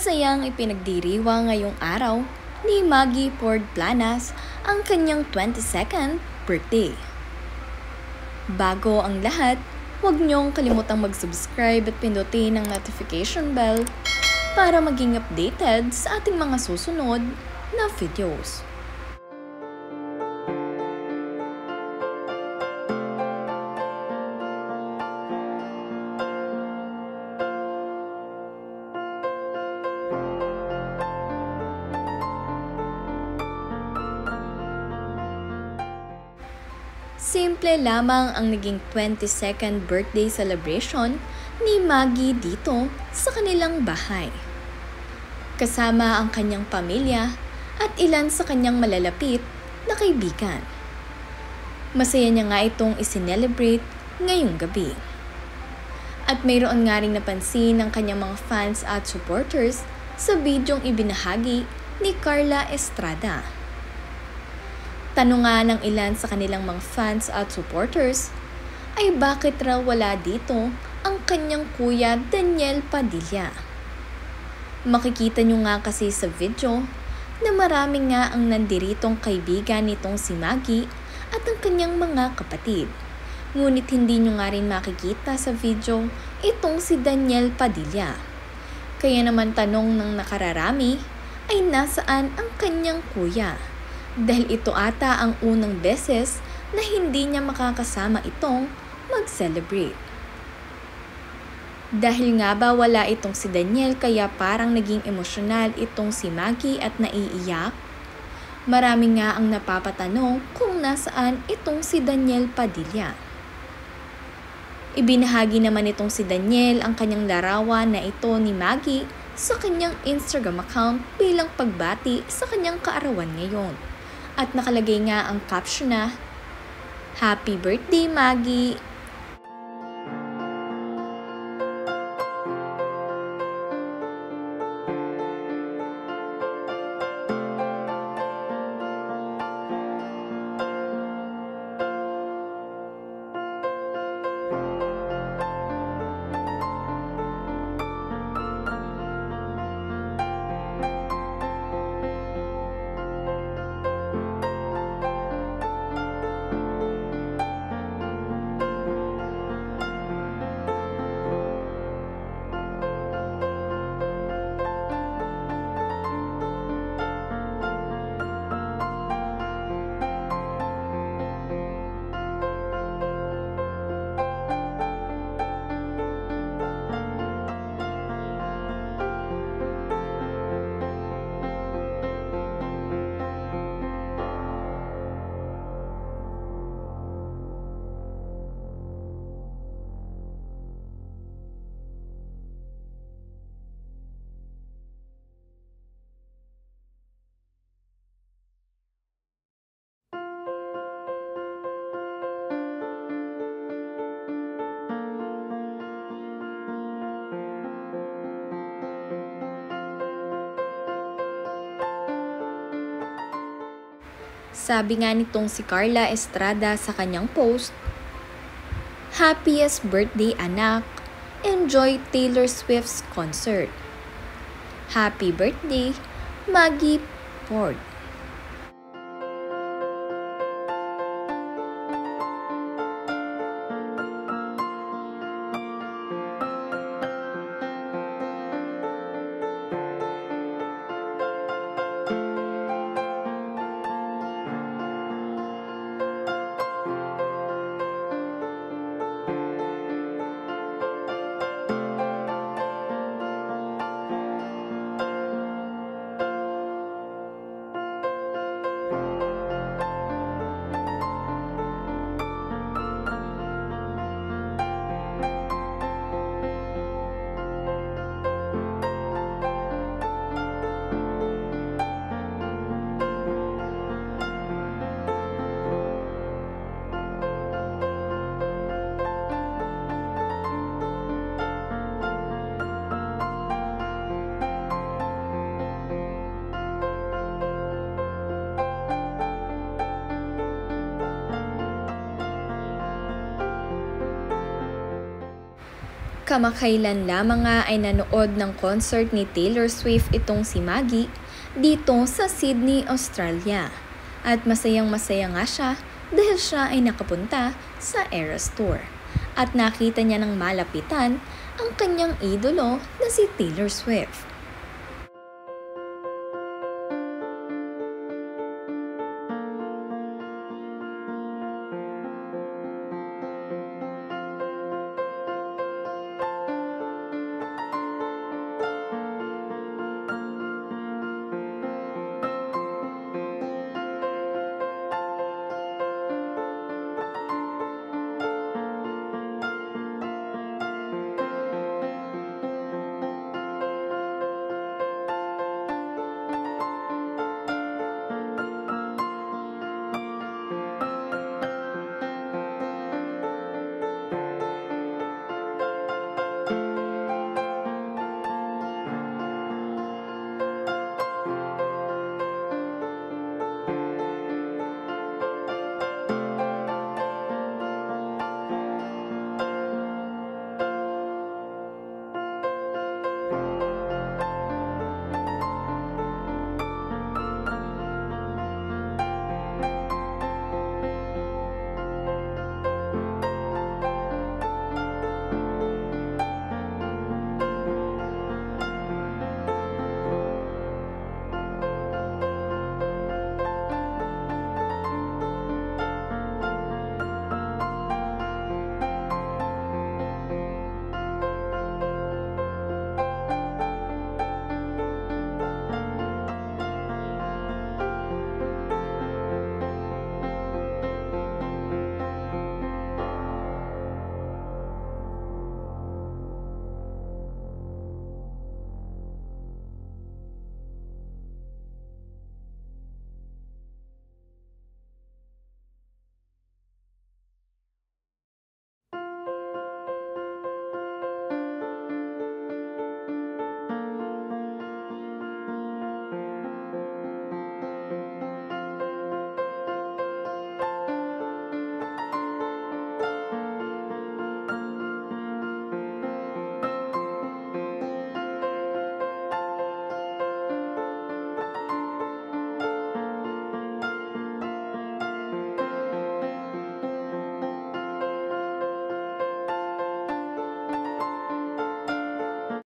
Masayang ipinagdiriwang ngayong araw ni Maggie Planas ang kanyang 22nd birthday. Bago ang lahat, huwag niyong kalimutang mag-subscribe at pindutin ang notification bell para maging updated sa ating mga susunod na videos. Simple lamang ang naging 22nd birthday celebration ni Maggie dito sa kanilang bahay. Kasama ang kanyang pamilya at ilan sa kanyang malalapit na kaibigan. Masaya niya nga itong isinelebrate ngayong gabi. At mayroon nga ring napansin ng kanyang mga fans at supporters sa bidyong ibinahagi ni Carla Estrada. Tanong nga ng ilan sa kanilang mga fans at supporters ay bakit raw wala dito ang kanyang kuya Daniel Padilla. Makikita nyo nga kasi sa video na marami nga ang nandiritong kaibigan nitong si Maggie at ang kanyang mga kapatid. Ngunit hindi nyo nga rin makikita sa video itong si Daniel Padilla. Kaya naman tanong ng nakararami ay nasaan ang kanyang kuya? Dahil ito ata ang unang beses na hindi niya makakasama itong mag-celebrate. Dahil nga ba wala itong si Daniel kaya parang naging emosyonal itong si Maggie at naiiyak? Marami nga ang napapatanong kung nasaan itong si Daniel Padilla. Ibinahagi naman itong si Daniel ang kanyang larawan na ito ni Maggie sa kanyang Instagram account bilang pagbati sa kanyang kaarawan ngayon. At nakalagay nga ang caption na, "Happy birthday, Maggie!" Sabi nga nitong si Carla Estrada sa kanyang post, "Happiest birthday anak, enjoy Taylor Swift's concert. Happy birthday, Maggie Pord." Kamakailan lamang nga ay nanood ng concert ni Taylor Swift itong si Maggie dito sa Sydney, Australia. At masayang-masaya nga siya dahil siya ay nakapunta sa Eras Tour. At nakita niya ng malapitan ang kanyang idolo na si Taylor Swift.